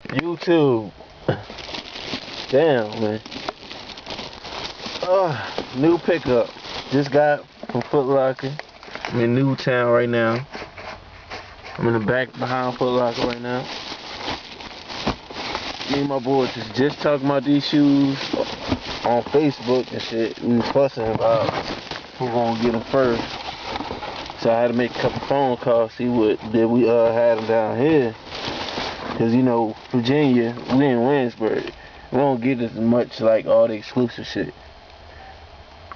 YouTube. Damn, man. New pickup. Just got from Foot Locker. I'm in Newtown right now. I'm in the back behind Foot Locker right now. Me and my boys just talking about these shoes on Facebook and shit. We was fussing about who gonna get them first. So I had to make a couple phone calls, see what did we had them down here. Cause you know, Virginia, we in Williamsburg. We don't get as much like all the exclusive shit.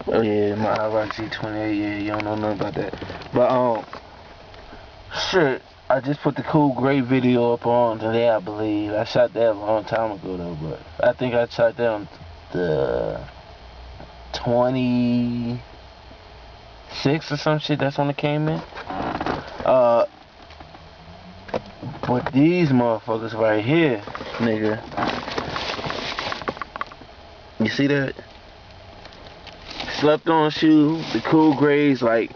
Oh yeah, my IRC 28, yeah, you don't know nothing about that. But shit, I just put the Cool Gray video up on today, I believe. I shot that a long time ago though, but I think I shot that on the 26 or some shit. That's when it came in. But these motherfuckers right here, nigga. You see that? Slept on shoe. The Cool Grays like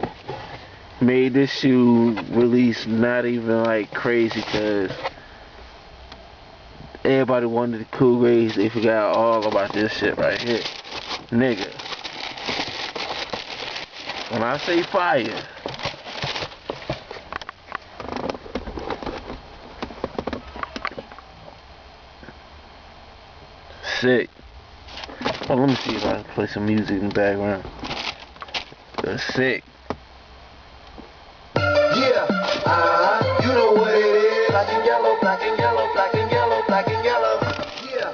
made this shoe release not even like crazy, cause everybody wanted the Cool Grays. They forgot all about this shit right here, nigga. When I say fire, sick. Oh, let me see if I can play some music in the background. That's sick. Yeah, you know what it is. Black and yellow, black and yellow, black and yellow, black and yellow. Yeah,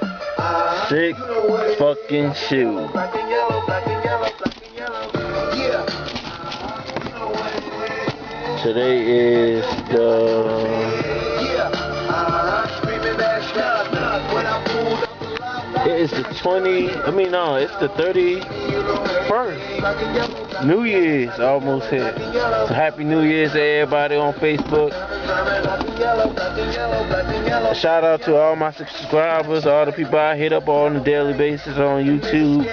sick you know what it is. Fucking shoe. Black and yellow, black and yellow, black and yellow. Yeah, you know what it is. Today is the screaming that stuff when I pulled up. It is the it's the 31st. New Year's almost here. So happy New Year's to everybody on Facebook. A shout out to all my subscribers, all the people I hit up on a daily basis on YouTube.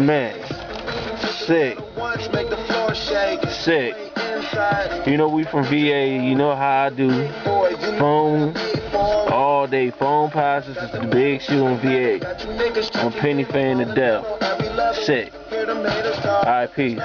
Man, sick. Sick. You know we from VA, you know how I do. Phone all day. Phone passes is the big shoe in VA. I'm Penny fan to death. Sick. Alright, peace.